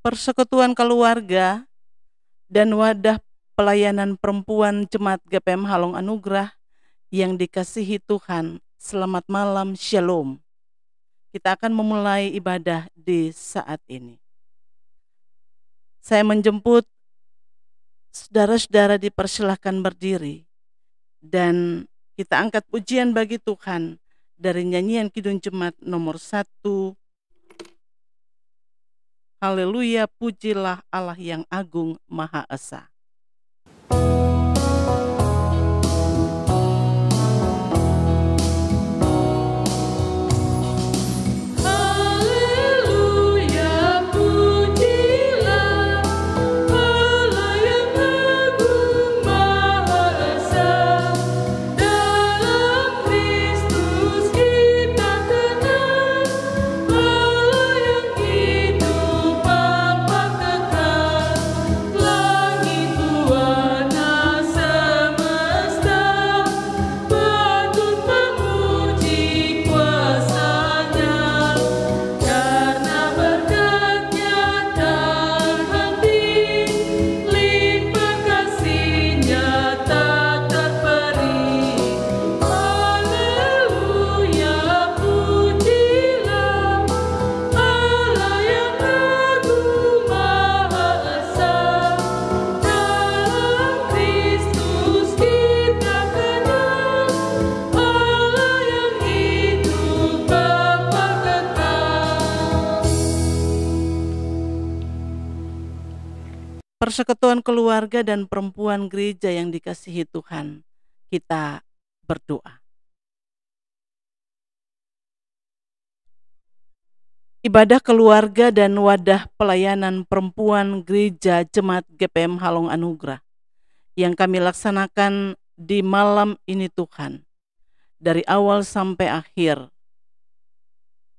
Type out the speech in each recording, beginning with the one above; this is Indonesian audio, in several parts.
Persekutuan keluarga dan wadah pelayanan perempuan Jemaat GPM Halong Anugrah yang dikasihi Tuhan. Selamat malam, Shalom. Kita akan memulai ibadah di saat ini. Saya menjemput saudara-saudara, dipersilahkan berdiri dan kita angkat pujian bagi Tuhan dari nyanyian Kidung Jemaat nomor 1. Haleluya, pujilah Allah yang agung Maha Esa. Persekutuan keluarga dan perempuan gereja yang dikasihi Tuhan, kita berdoa. Ibadah keluarga dan wadah pelayanan perempuan gereja Jemaat GPM Halong Anugrah yang kami laksanakan di malam ini Tuhan, dari awal sampai akhir,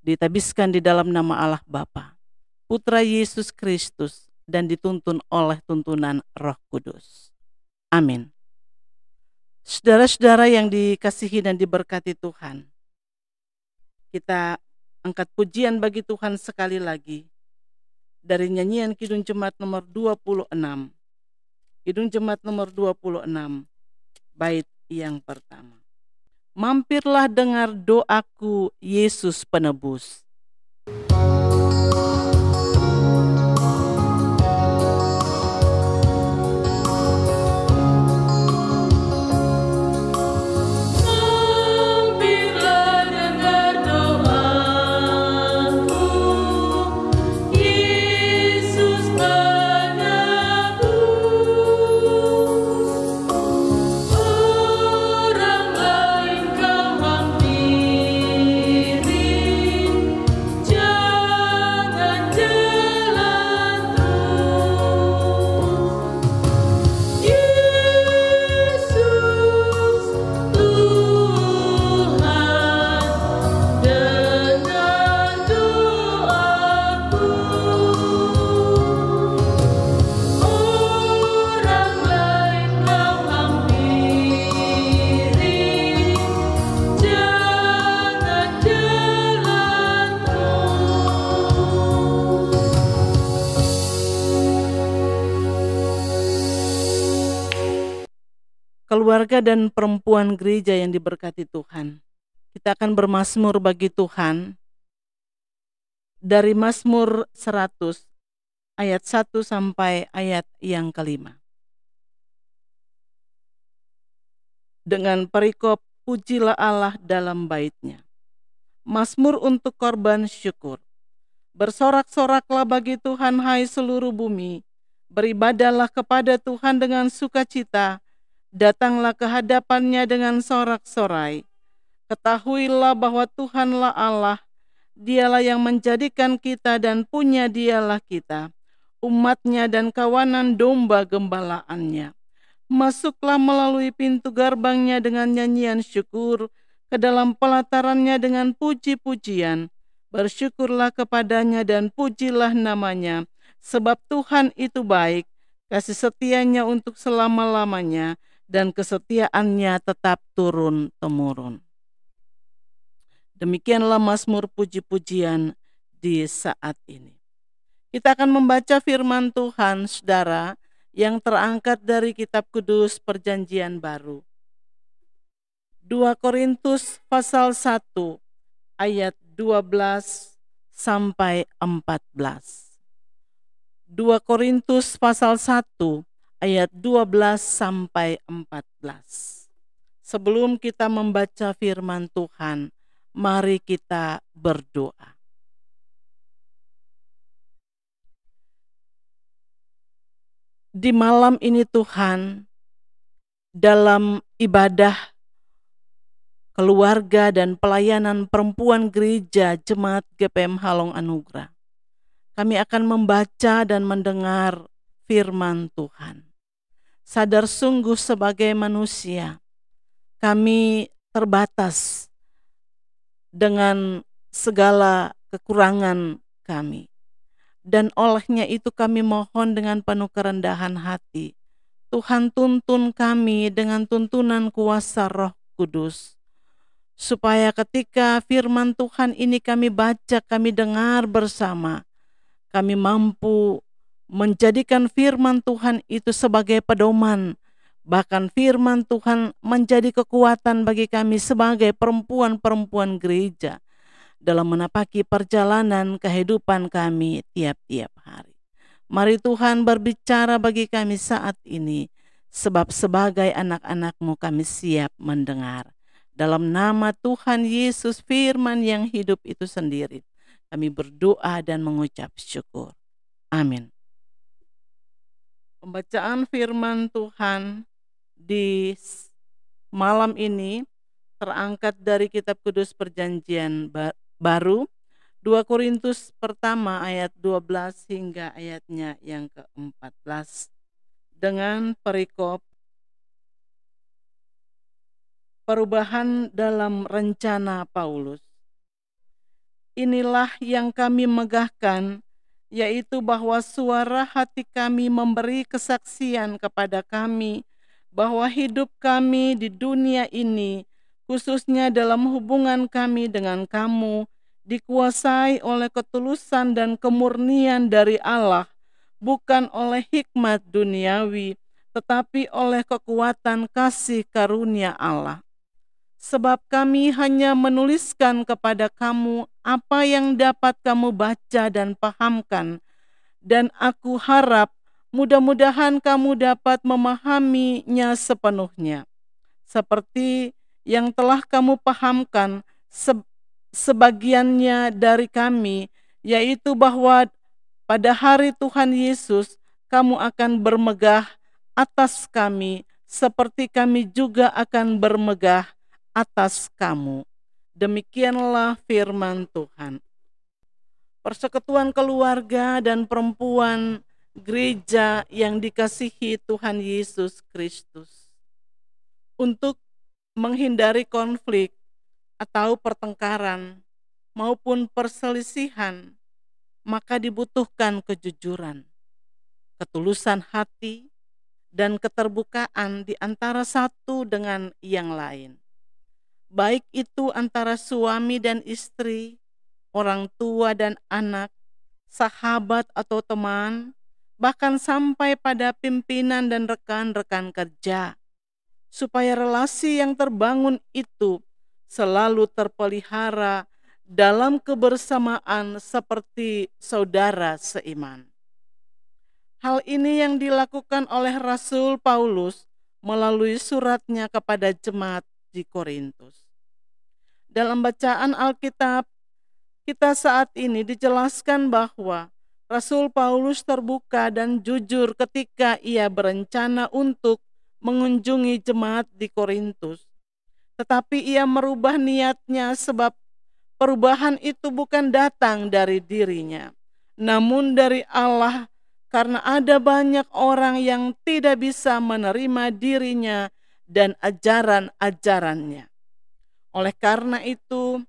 ditabiskan di dalam nama Allah Bapa, Putra Yesus Kristus, dan dituntun oleh tuntunan Roh Kudus. Amin. Saudara-saudara yang dikasihi dan diberkati Tuhan, kita angkat pujian bagi Tuhan sekali lagi dari nyanyian Kidung Jemaat nomor 26. Kidung Jemaat nomor 26, bait yang pertama. Mampirlah dengar doaku, Yesus Penebus. Keluarga dan perempuan gereja yang diberkati Tuhan, kita akan bermazmur bagi Tuhan dari Mazmur 100 ayat 1 sampai ayat yang kelima. Dengan perikop pujilah Allah dalam baitnya. Mazmur untuk korban syukur. Bersorak-soraklah bagi Tuhan, hai seluruh bumi. Beribadahlah kepada Tuhan dengan sukacita. Datanglah ke hadapannya dengan sorak-sorai. Ketahuilah bahwa Tuhanlah Allah, Dialah yang menjadikan kita dan punya Dialah kita, umatnya dan kawanan domba gembalaannya. Masuklah melalui pintu gerbangnya dengan nyanyian syukur, ke dalam pelatarannya dengan puji-pujian. Bersyukurlah kepadanya dan pujilah namanya, sebab Tuhan itu baik, kasih setianya untuk selama-lamanya, dan kesetiaannya tetap turun-temurun. Demikianlah Mazmur puji-pujian di saat ini. Kita akan membaca firman Tuhan, saudara, yang terangkat dari kitab kudus Perjanjian Baru. 2 Korintus pasal 1 ayat 12 sampai 14. 2 Korintus pasal 1 ayat 12 sampai 14. Sebelum kita membaca firman Tuhan, mari kita berdoa. Di malam ini Tuhan, dalam ibadah keluarga dan pelayanan perempuan gereja Jemaat GPM Halong Anugerah, kami akan membaca dan mendengar firman Tuhan. Sadar sungguh sebagai manusia, kami terbatas dengan segala kekurangan kami. Dan olehnya itu kami mohon dengan penuh kerendahan hati, Tuhan tuntun kami dengan tuntunan kuasa Roh Kudus, supaya ketika firman Tuhan ini kami baca, kami dengar bersama, kami mampu menjadikan firman Tuhan itu sebagai pedoman, bahkan firman Tuhan menjadi kekuatan bagi kami sebagai perempuan-perempuan gereja dalam menapaki perjalanan kehidupan kami tiap-tiap hari. Mari Tuhan berbicara bagi kami saat ini, sebab sebagai anak-anak-Mu kami siap mendengar. Dalam nama Tuhan Yesus, firman yang hidup itu sendiri, kami berdoa dan mengucap syukur. Amin. Pembacaan firman Tuhan di malam ini terangkat dari kitab kudus Perjanjian Baru, 2 Korintus pertama ayat 12 hingga ayatnya yang ke-14 dengan perikop perubahan dalam rencana Paulus. Inilah yang kami megahkan, yaitu bahwa suara hati kami memberi kesaksian kepada kami bahwa hidup kami di dunia ini, khususnya dalam hubungan kami dengan kamu, dikuasai oleh ketulusan dan kemurnian dari Allah, bukan oleh hikmat duniawi, tetapi oleh kekuatan kasih karunia Allah. Sebab kami hanya menuliskan kepada kamu apa yang dapat kamu baca dan pahamkan, dan aku harap mudah-mudahan kamu dapat memahaminya sepenuhnya, seperti yang telah kamu pahamkan sebagiannya dari kami, yaitu bahwa pada hari Tuhan Yesus kamu akan bermegah atas kami, seperti kami juga akan bermegah atas kamu. Demikianlah firman Tuhan. Persekutuan keluarga dan perempuan gereja yang dikasihi Tuhan Yesus Kristus. Untuk menghindari konflik atau pertengkaran maupun perselisihan, maka dibutuhkan kejujuran, ketulusan hati, dan keterbukaan di antara satu dengan yang lain. Baik itu antara suami dan istri, orang tua dan anak, sahabat atau teman, bahkan sampai pada pimpinan dan rekan-rekan kerja, supaya relasi yang terbangun itu selalu terpelihara dalam kebersamaan seperti saudara seiman. Hal ini yang dilakukan oleh Rasul Paulus melalui suratnya kepada jemaat di Korintus. Dalam bacaan Alkitab kita saat ini dijelaskan bahwa Rasul Paulus terbuka dan jujur ketika ia berencana untuk mengunjungi jemaat di Korintus. Tetapi ia merubah niatnya sebab perubahan itu bukan datang dari dirinya, namun dari Allah, karena ada banyak orang yang tidak bisa menerima dirinya dan ajaran-ajarannya. Oleh karena itu,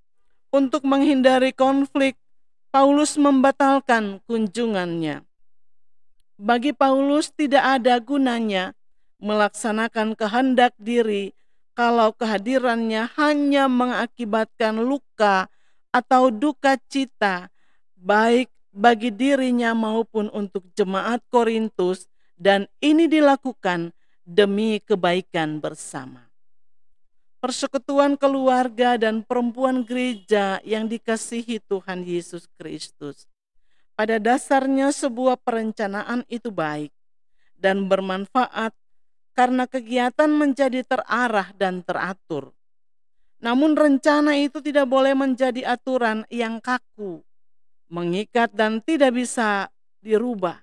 untuk menghindari konflik, Paulus membatalkan kunjungannya. Bagi Paulus tidak ada gunanya melaksanakan kehendak diri kalau kehadirannya hanya mengakibatkan luka atau duka cita, baik bagi dirinya maupun untuk jemaat Korintus, dan ini dilakukan demi kebaikan bersama. Persekutuan keluarga dan perempuan gereja yang dikasihi Tuhan Yesus Kristus, pada dasarnya sebuah perencanaan itu baik dan bermanfaat karena kegiatan menjadi terarah dan teratur. Namun rencana itu tidak boleh menjadi aturan yang kaku, mengikat dan tidak bisa dirubah.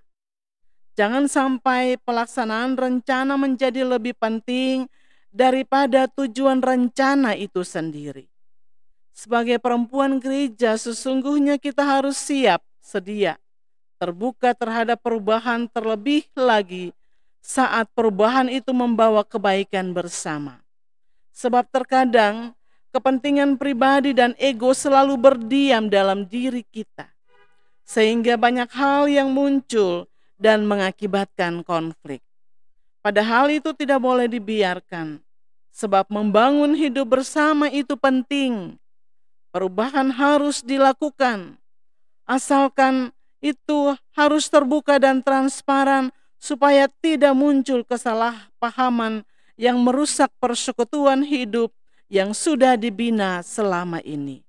Jangan sampai pelaksanaan rencana menjadi lebih penting daripada tujuan rencana itu sendiri. Sebagai perempuan gereja, sesungguhnya kita harus siap, sedia, terbuka terhadap perubahan, terlebih lagi saat perubahan itu membawa kebaikan bersama. Sebab terkadang kepentingan pribadi dan ego selalu berdiam dalam diri kita, sehingga banyak hal yang muncul dan mengakibatkan konflik. Padahal itu tidak boleh dibiarkan, sebab membangun hidup bersama itu penting. Perubahan harus dilakukan, asalkan itu harus terbuka dan transparan supaya tidak muncul kesalahpahaman yang merusak persekutuan hidup yang sudah dibina selama ini.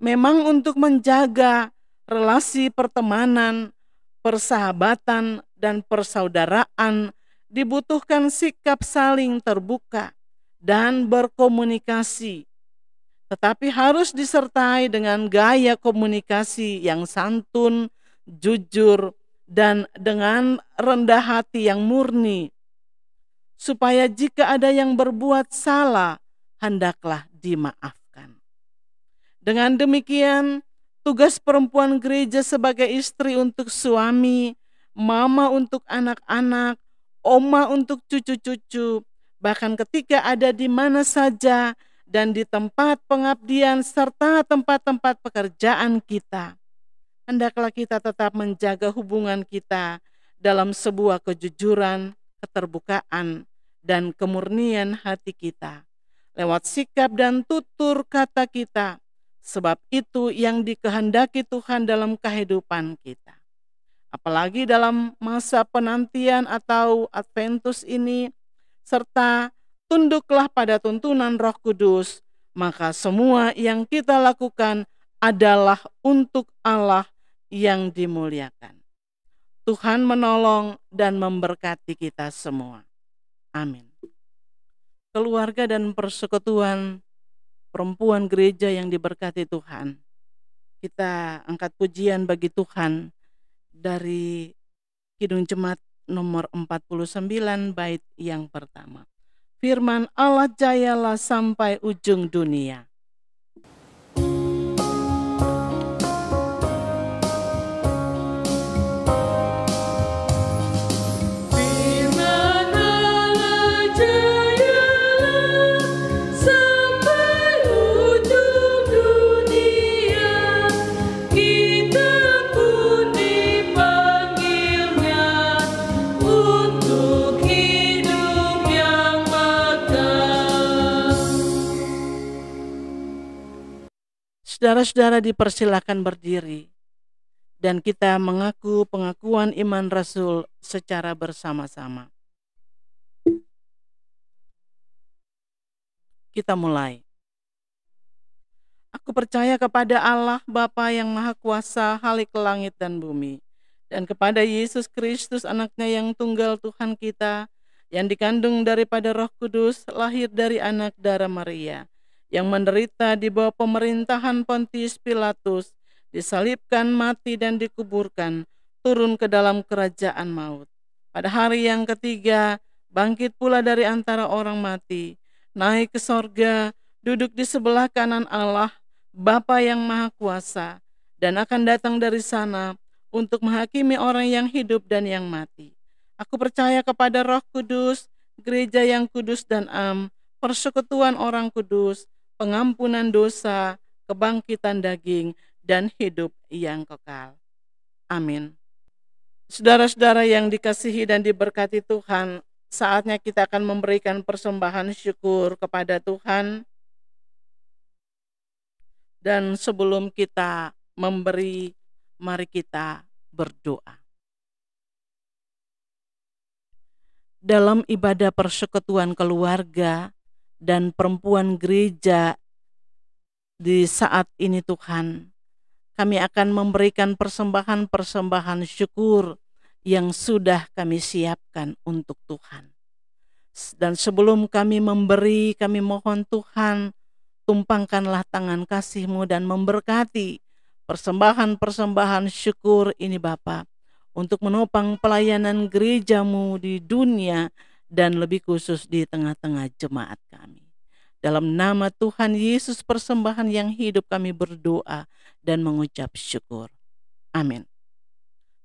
Memang untuk menjaga relasi pertemanan, persahabatan, dan persaudaraan dibutuhkan sikap saling terbuka dan berkomunikasi, tetapi harus disertai dengan gaya komunikasi yang santun, jujur, dan dengan rendah hati yang murni, supaya jika ada yang berbuat salah, hendaklah dimaafkan. Dengan demikian, tugas perempuan gereja sebagai istri untuk suami, mama untuk anak-anak, oma untuk cucu-cucu, bahkan ketika ada di mana saja dan di tempat pengabdian serta tempat-tempat pekerjaan kita, hendaklah kita tetap menjaga hubungan kita dalam sebuah kejujuran, keterbukaan, dan kemurnian hati kita, lewat sikap dan tutur kata kita, sebab itu yang dikehendaki Tuhan dalam kehidupan kita. Apalagi dalam masa penantian atau Adventus ini, serta tunduklah pada tuntunan Roh Kudus, maka semua yang kita lakukan adalah untuk Allah yang dimuliakan. Tuhan menolong dan memberkati kita semua. Amin. Keluarga dan persekutuan perempuan gereja yang diberkati Tuhan, kita angkat pujian bagi Tuhan dari Kidung Jemaat nomor 49 bait yang pertama. Firman Allah jayalah sampai ujung dunia. Saudara-saudara dipersilakan berdiri dan kita mengaku pengakuan iman Rasul secara bersama-sama. Kita mulai. Aku percaya kepada Allah Bapa yang Maha Kuasa, Khalik langit dan bumi, dan kepada Yesus Kristus anaknya yang tunggal Tuhan kita, yang dikandung daripada Roh Kudus, lahir dari anak darah Maria, yang menderita di bawah pemerintahan Pontius Pilatus, disalibkan, mati dan dikuburkan, turun ke dalam kerajaan maut. Pada hari yang ketiga, bangkit pula dari antara orang mati, naik ke sorga, duduk di sebelah kanan Allah, Bapa yang Maha Kuasa, dan akan datang dari sana untuk menghakimi orang yang hidup dan yang mati. Aku percaya kepada Roh Kudus, gereja yang kudus dan am, persekutuan orang kudus, pengampunan dosa, kebangkitan daging, dan hidup yang kekal. Amin. Saudara-saudara yang dikasihi dan diberkati Tuhan, saatnya kita akan memberikan persembahan syukur kepada Tuhan. Dan sebelum kita memberi Mari kita berdoa. Dalam ibadah persekutuan keluarga dan perempuan gereja di saat ini Tuhan, kami akan memberikan persembahan-persembahan syukur yang sudah kami siapkan untuk Tuhan. Dan sebelum kami memberi, kami mohon Tuhan, tumpangkanlah tangan kasih-Mu dan memberkati persembahan-persembahan syukur ini Bapa, untuk menopang pelayanan gereja-Mu di dunia dan lebih khusus di tengah-tengah jemaat kami. Dalam nama Tuhan Yesus persembahan yang hidup kami berdoa dan mengucap syukur. Amin.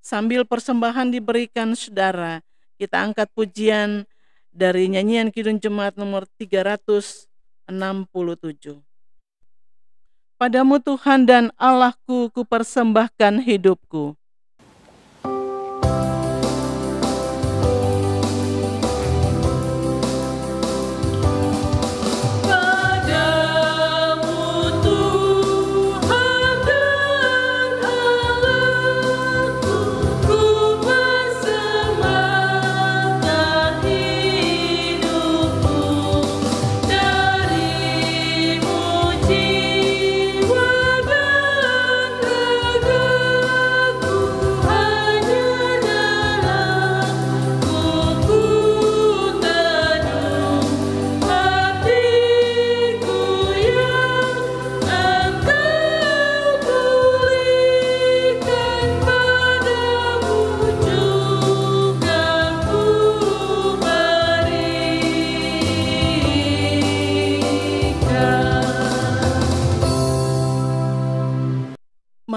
Sambil persembahan diberikan saudara, kita angkat pujian dari nyanyian Kidung Jemaat nomor 367. Padamu Tuhan dan Allahku kupersembahkan hidupku.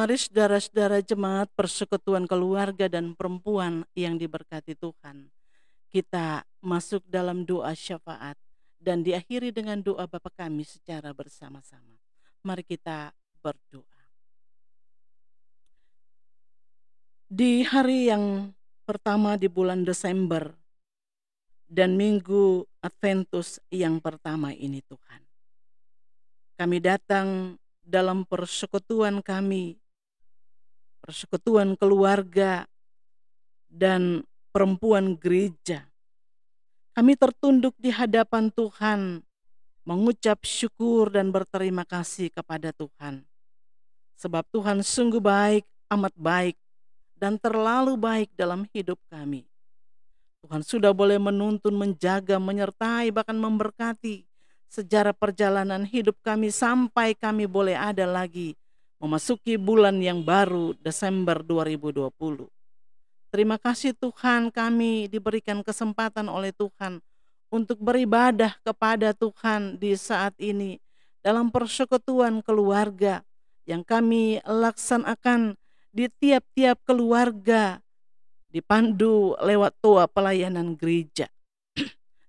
Mari saudara-saudara jemaat persekutuan keluarga dan perempuan yang diberkati Tuhan, kita masuk dalam doa syafaat dan diakhiri dengan doa Bapa kami secara bersama-sama. Mari kita berdoa. Di hari yang pertama di bulan Desember dan minggu Adventus yang pertama ini Tuhan, kami datang dalam persekutuan kami, persekutuan keluarga dan perempuan gereja. Kami tertunduk di hadapan Tuhan, mengucap syukur dan berterima kasih kepada Tuhan. Sebab Tuhan sungguh baik, amat baik, dan terlalu baik dalam hidup kami. Tuhan sudah boleh menuntun, menjaga, menyertai, bahkan memberkati sejarah perjalanan hidup kami sampai kami boleh ada lagi memasuki bulan yang baru Desember 2020. Terima kasih Tuhan, kami diberikan kesempatan oleh Tuhan untuk beribadah kepada Tuhan di saat ini dalam persekutuan keluarga yang kami laksanakan di tiap-tiap keluarga dipandu lewat doa pelayanan gereja.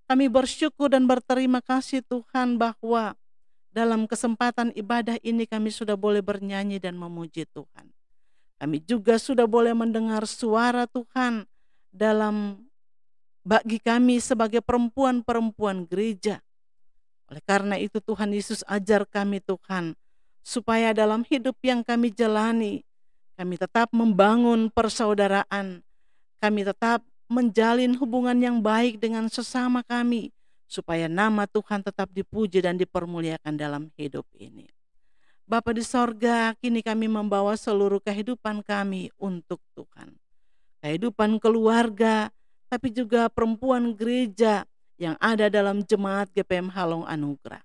Kami bersyukur dan berterima kasih Tuhan bahwa dalam kesempatan ibadah ini kami sudah boleh bernyanyi dan memuji Tuhan. Kami juga sudah boleh mendengar suara Tuhan dalam bagi kami sebagai perempuan-perempuan gereja. Oleh karena itu Tuhan Yesus ajar kami Tuhan, supaya dalam hidup yang kami jalani, kami tetap membangun persaudaraan, kami tetap menjalin hubungan yang baik dengan sesama kami, supaya nama Tuhan tetap dipuji dan dipermuliakan dalam hidup ini. Bapa di sorga, kini kami membawa seluruh kehidupan kami untuk Tuhan. Kehidupan keluarga, tapi juga perempuan gereja yang ada dalam jemaat GPM Halong Anugerah.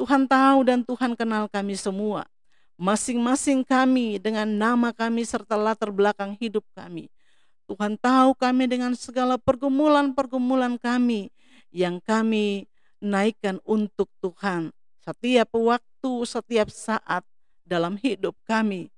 Tuhan tahu dan Tuhan kenal kami semua. Masing-masing kami dengan nama kami serta latar belakang hidup kami. Tuhan tahu kami dengan segala pergumulan-pergumulan kami yang kami naikkan untuk Tuhan setiap waktu, setiap saat dalam hidup kami.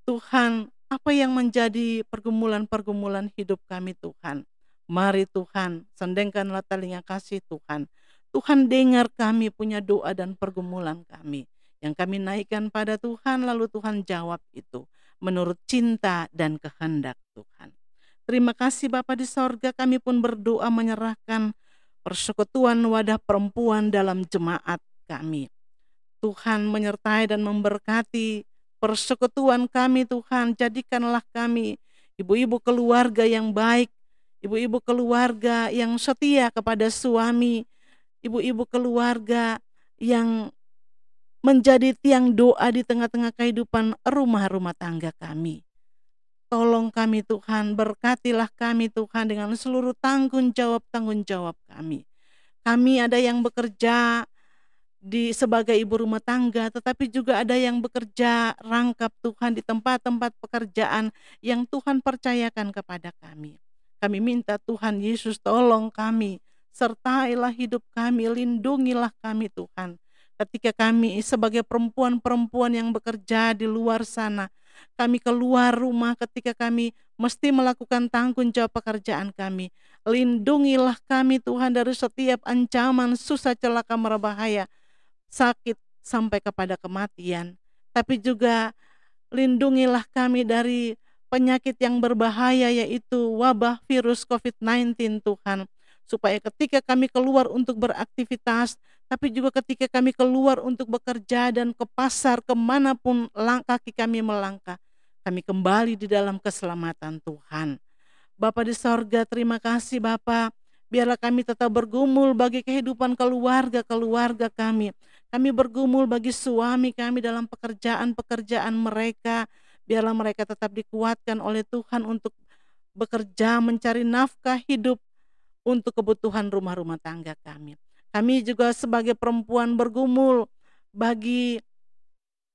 Tuhan, apa yang menjadi pergumulan-pergumulan hidup kami Tuhan? Mari Tuhan, sendengkanlah telinga kasih Tuhan. Tuhan dengar kami punya doa dan pergumulan kami yang kami naikkan pada Tuhan, lalu Tuhan jawab itu menurut cinta dan kehendak Tuhan. Terima kasih Bapa di sorga, kami pun berdoa menyerahkan persekutuan wadah perempuan dalam jemaat kami. Tuhan menyertai dan memberkati persekutuan kami Tuhan. Jadikanlah kami ibu-ibu keluarga yang baik, ibu-ibu keluarga yang setia kepada suami, ibu-ibu keluarga yang menjadi tiang doa di tengah-tengah kehidupan rumah tangga kami. Tolong kami Tuhan, berkatilah kami Tuhan dengan seluruh tanggung jawab kami. Kami ada yang bekerja sebagai ibu rumah tangga, tetapi juga ada yang bekerja rangkap Tuhan di tempat-tempat pekerjaan yang Tuhan percayakan kepada kami. Kami minta Tuhan Yesus tolong kami, sertailah hidup kami, lindungilah kami Tuhan. Ketika kami sebagai perempuan-perempuan yang bekerja di luar sana, kami keluar rumah ketika kami mesti melakukan tanggung jawab pekerjaan kami. Lindungilah kami Tuhan dari setiap ancaman, susah, celaka, mara bahaya, sakit sampai kepada kematian. Tapi juga lindungilah kami dari penyakit yang berbahaya, yaitu wabah virus COVID-19 Tuhan. Supaya ketika kami keluar untuk beraktivitas, tapi juga ketika kami keluar untuk bekerja dan ke pasar, kemanapun kaki kami melangkah, kami kembali di dalam keselamatan Tuhan. Bapa di sorga, terima kasih Bapa. Biarlah kami tetap bergumul bagi kehidupan keluarga kami. Kami bergumul bagi suami kami dalam pekerjaan-pekerjaan mereka. Biarlah mereka tetap dikuatkan oleh Tuhan untuk bekerja mencari nafkah hidup untuk kebutuhan rumah tangga kami. Kami juga sebagai perempuan bergumul bagi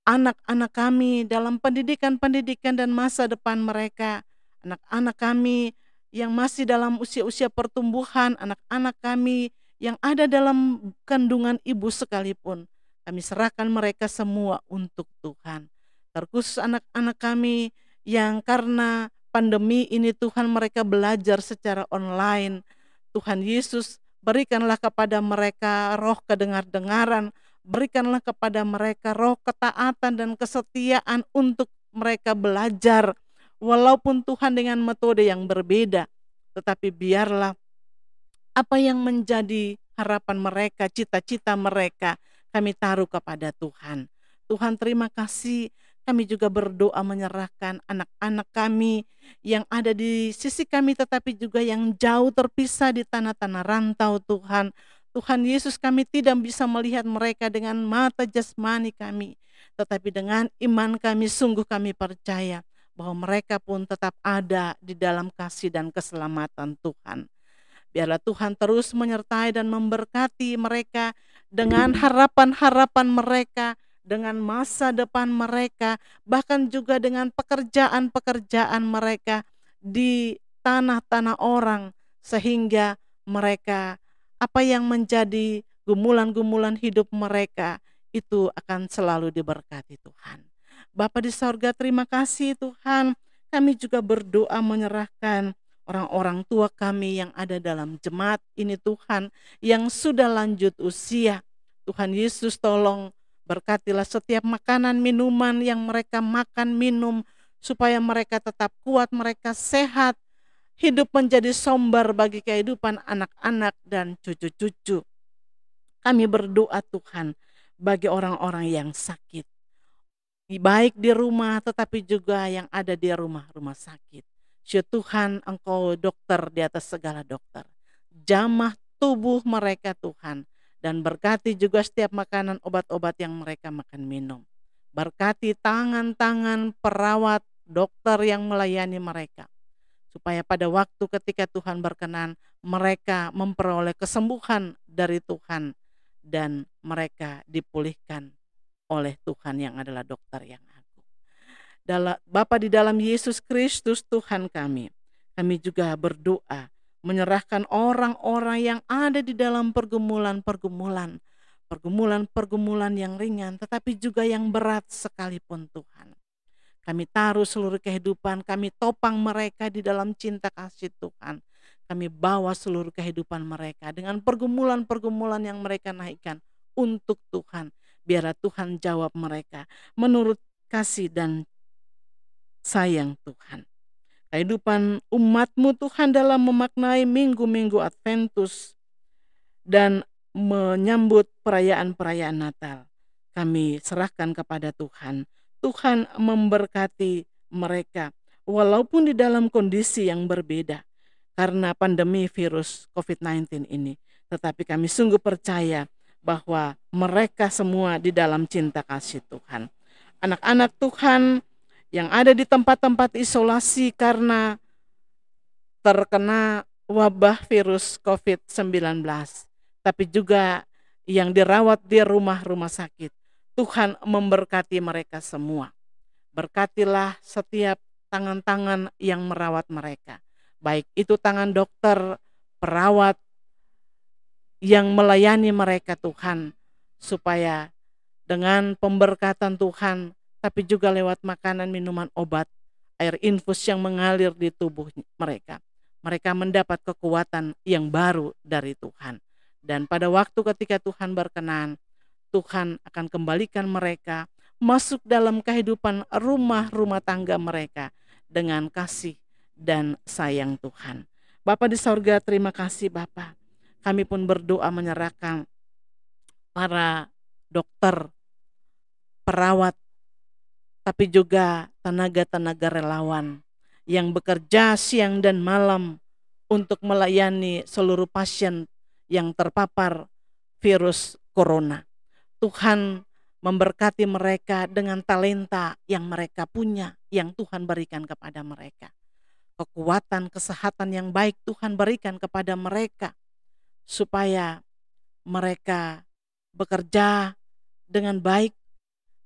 anak-anak kami dalam pendidikan dan masa depan mereka. Anak-anak kami yang masih dalam usia-usia pertumbuhan, anak-anak kami yang ada dalam kandungan ibu sekalipun. Kami serahkan mereka semua untuk Tuhan. Terkhusus anak-anak kami yang karena pandemi ini Tuhan mereka belajar secara online. Tuhan Yesus, berikanlah kepada mereka roh kedengar-dengaran, berikanlah kepada mereka roh ketaatan dan kesetiaan untuk mereka belajar, walaupun Tuhan dengan metode yang berbeda. Tetapi biarlah apa yang menjadi harapan mereka, cita-cita mereka, kami taruh kepada Tuhan. Tuhan, terima kasih. Kami juga berdoa menyerahkan anak-anak kami yang ada di sisi kami, tetapi juga yang jauh terpisah di tanah-tanah rantau Tuhan. Tuhan Yesus, kami tidak bisa melihat mereka dengan mata jasmani kami, tetapi dengan iman kami sungguh kami percaya bahwa mereka pun tetap ada di dalam kasih dan keselamatan Tuhan. Biarlah Tuhan terus menyertai dan memberkati mereka dengan harapan-harapan mereka, dengan masa depan mereka, bahkan juga dengan pekerjaan-pekerjaan mereka di tanah-tanah orang, sehingga mereka apa yang menjadi gumulan-gumulan hidup mereka itu akan selalu diberkati Tuhan. Bapa di sorga, terima kasih Tuhan. Kami juga berdoa menyerahkan orang-orang tua kami yang ada dalam jemaat ini Tuhan, yang sudah lanjut usia. Tuhan Yesus, tolong berkatilah setiap makanan minuman yang mereka makan minum, supaya mereka tetap kuat, mereka sehat, hidup menjadi sumber bagi kehidupan anak-anak dan cucu-cucu. Kami berdoa Tuhan bagi orang-orang yang sakit, baik di rumah tetapi juga yang ada di rumah-rumah sakit. Ya Tuhan, Engkau dokter di atas segala dokter. Jamah tubuh mereka Tuhan, dan berkati juga setiap makanan obat-obat yang mereka makan minum. Berkati tangan-tangan perawat, dokter yang melayani mereka, supaya pada waktu ketika Tuhan berkenan, mereka memperoleh kesembuhan dari Tuhan dan mereka dipulihkan oleh Tuhan yang adalah dokter yang agung. Bapa di dalam Yesus Kristus Tuhan kami juga berdoa menyerahkan orang-orang yang ada di dalam pergumulan yang ringan tetapi juga yang berat sekalipun Tuhan. Kami taruh seluruh kehidupan, kami topang mereka di dalam cinta kasih Tuhan. Kami bawa seluruh kehidupan mereka dengan pergumulan-pergumulan yang mereka naikkan untuk Tuhan. Biarlah Tuhan jawab mereka menurut kasih dan sayang Tuhan. Kehidupan umat-Mu Tuhan dalam memaknai minggu-minggu Adventus dan menyambut perayaan-perayaan Natal, kami serahkan kepada Tuhan. Tuhan memberkati mereka walaupun di dalam kondisi yang berbeda karena pandemi virus COVID-19 ini. Tetapi kami sungguh percaya bahwa mereka semua di dalam cinta kasih Tuhan. Anak-anak Tuhan yang ada di tempat-tempat isolasi karena terkena wabah virus COVID-19, tapi juga yang dirawat di rumah-rumah sakit. Tuhan memberkati mereka semua. Berkatilah setiap tangan-tangan yang merawat mereka. Baik itu tangan dokter, perawat yang melayani mereka Tuhan. Supaya dengan pemberkatan Tuhan, tapi juga lewat makanan, minuman, obat, air infus yang mengalir di tubuh mereka. Mereka mendapat kekuatan yang baru dari Tuhan. Dan pada waktu ketika Tuhan berkenan, Tuhan akan kembalikan mereka masuk dalam kehidupan rumah tangga mereka dengan kasih dan sayang Tuhan. Bapa di sorga, terima kasih Bapa. Kami pun berdoa menyerahkan para dokter, perawat, tapi juga tenaga-tenaga relawan yang bekerja siang dan malam untuk melayani seluruh pasien yang terpapar virus corona. Tuhan memberkati mereka dengan talenta yang mereka punya, yang Tuhan berikan kepada mereka. Kekuatan, kesehatan yang baik Tuhan berikan kepada mereka, supaya mereka bekerja dengan baik,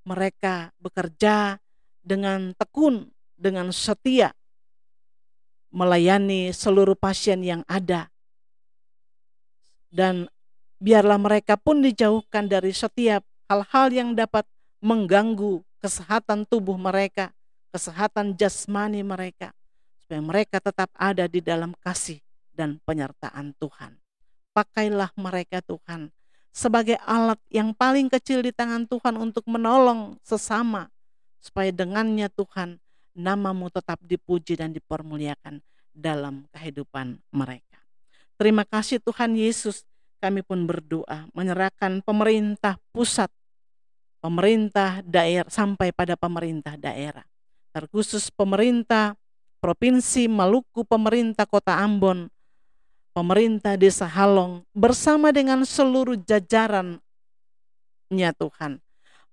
mereka bekerja dengan tekun, dengan setia, melayani seluruh pasien yang ada. Dan biarlah mereka pun dijauhkan dari setiap hal-hal yang dapat mengganggu kesehatan tubuh mereka, kesehatan jasmani mereka, supaya mereka tetap ada di dalam kasih dan penyertaan Tuhan. Pakailah mereka Tuhan sebagai alat yang paling kecil di tangan Tuhan untuk menolong sesama, supaya dengannya Tuhan nama-Mu tetap dipuji dan dipermuliakan dalam kehidupan mereka. Terima kasih Tuhan Yesus. Kami pun berdoa menyerahkan pemerintah pusat, pemerintah daerah, sampai pada pemerintah daerah, terkhusus pemerintah Provinsi Maluku, pemerintah Kota Ambon, pemerintah Desa Halong, bersama dengan seluruh jajarannya Tuhan.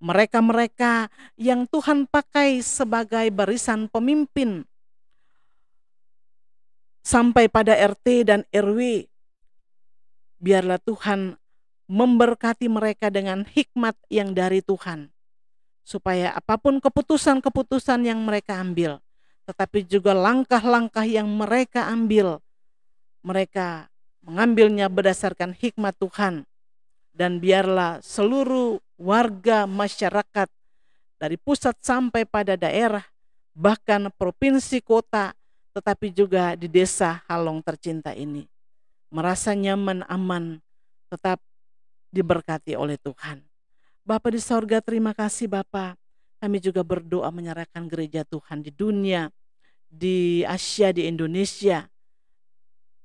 Mereka-mereka yang Tuhan pakai sebagai barisan pemimpin sampai pada RT dan RW, biarlah Tuhan memberkati mereka dengan hikmat yang dari Tuhan, supaya apapun keputusan-keputusan yang mereka ambil, tetapi juga langkah-langkah yang mereka ambil, mereka mengambilnya berdasarkan hikmat Tuhan. Dan biarlah seluruh warga masyarakat dari pusat sampai pada daerah, bahkan provinsi, kota, tetapi juga di desa Halong tercinta ini, merasa nyaman, aman, tetap diberkati oleh Tuhan. Bapa di sorga, terima kasih Bapa. Kami juga berdoa menyerahkan gereja Tuhan di dunia, di Asia, di Indonesia,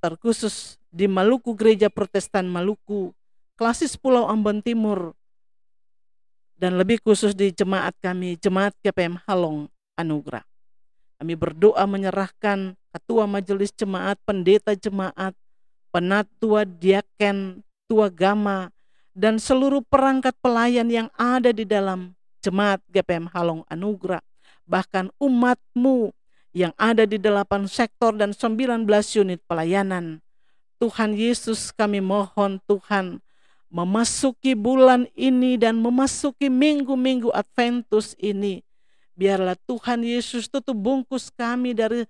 terkhusus di Maluku, Gereja Protestan Maluku, Klasis Pulau Ambon Timur, dan lebih khusus di jemaat kami, Jemaat GPM Halong Anugerah. Kami berdoa menyerahkan ketua majelis jemaat, pendeta jemaat, penatua, diaken, tua gama, dan seluruh perangkat pelayan yang ada di dalam Jemaat GPM Halong Anugerah, bahkan umat-Mu yang ada di 8 sektor dan 19 unit pelayanan. Tuhan Yesus, kami mohon Tuhan, memasuki bulan ini dan memasuki minggu-minggu Adventus ini, biarlah Tuhan Yesus tutup bungkus kami dari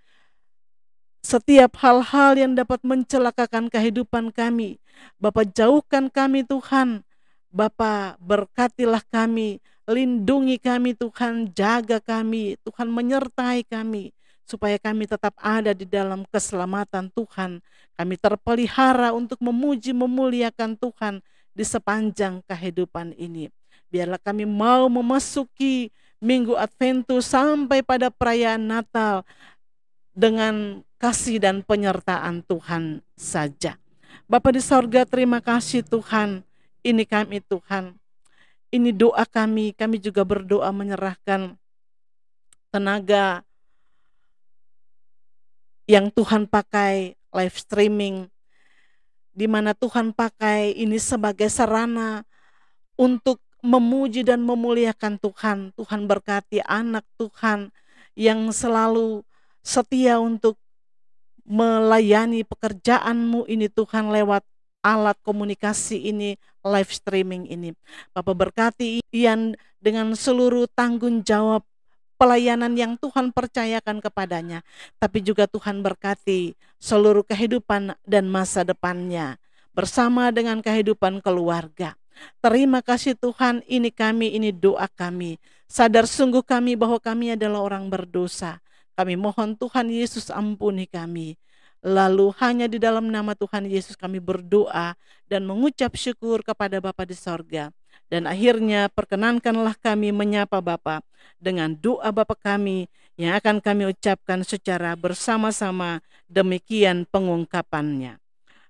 setiap hal-hal yang dapat mencelakakan kehidupan kami. Bapa, jauhkan kami Tuhan. Bapa, berkatilah kami, lindungi kami Tuhan, jaga kami, Tuhan menyertai kami, supaya kami tetap ada di dalam keselamatan Tuhan. Kami terpelihara untuk memuji, memuliakan Tuhan di sepanjang kehidupan ini. Biarlah kami mau memasuki Minggu Adventus sampai pada perayaan Natal dengan kasih dan penyertaan Tuhan saja. Bapa di sorga, terima kasih Tuhan. Ini kami Tuhan, ini doa kami juga berdoa menyerahkan tenaga yang Tuhan pakai live streaming, di mana Tuhan pakai ini sebagai sarana untuk memuji dan memuliakan Tuhan. Tuhan berkati anak Tuhan yang selalu setia untuk melayani pekerjaanmu ini Tuhan lewat alat komunikasi ini, live streaming ini. Bapak berkati Ian dengan seluruh tanggung jawab pelayanan yang Tuhan percayakan kepadanya. Tapi juga Tuhan berkati seluruh kehidupan dan masa depannya bersama dengan kehidupan keluarga. Terima kasih Tuhan, ini kami, ini doa kami. Sadar sungguh kami bahwa kami adalah orang berdosa. Kami mohon Tuhan Yesus ampuni kami. Lalu hanya di dalam nama Tuhan Yesus kami berdoa dan mengucap syukur kepada Bapa di sorga. Dan akhirnya perkenankanlah kami menyapa Bapa dengan doa Bapa kami yang akan kami ucapkan secara bersama-sama, demikian pengungkapannya.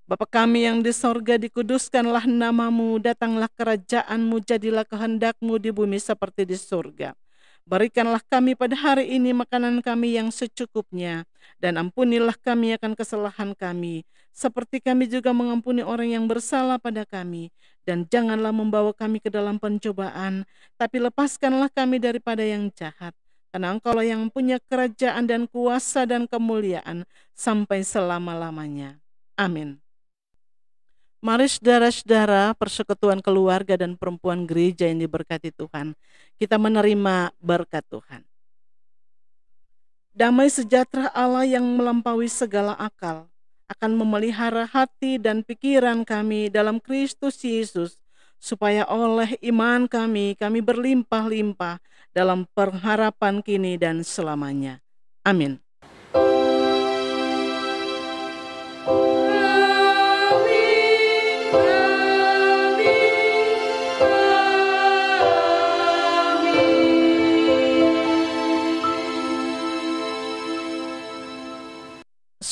Bapa kami yang di sorga, dikuduskanlah namamu, datanglah kerajaanmu, jadilah kehendakmu di bumi seperti di surga. Berikanlah kami pada hari ini makanan kami yang secukupnya, dan ampunilah kami akan kesalahan kami, seperti kami juga mengampuni orang yang bersalah pada kami. Dan janganlah membawa kami ke dalam pencobaan, tapi lepaskanlah kami daripada yang jahat. Karena Engkaulah yang punya kerajaan dan kuasa dan kemuliaan sampai selama-lamanya. Amin. Mari saudara-saudara, persekutuan keluarga dan perempuan gereja yang diberkati Tuhan, kita menerima berkat Tuhan. Damai sejahtera Allah yang melampaui segala akal akan memelihara hati dan pikiran kami dalam Kristus Yesus, supaya oleh iman kami berlimpah-limpah dalam pengharapan kini dan selamanya. Amin.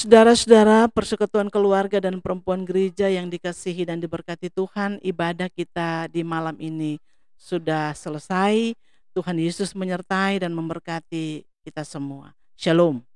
Saudara-saudara, persekutuan keluarga dan perempuan gereja yang dikasihi dan diberkati Tuhan, ibadah kita di malam ini sudah selesai. Tuhan Yesus menyertai dan memberkati kita semua. Shalom.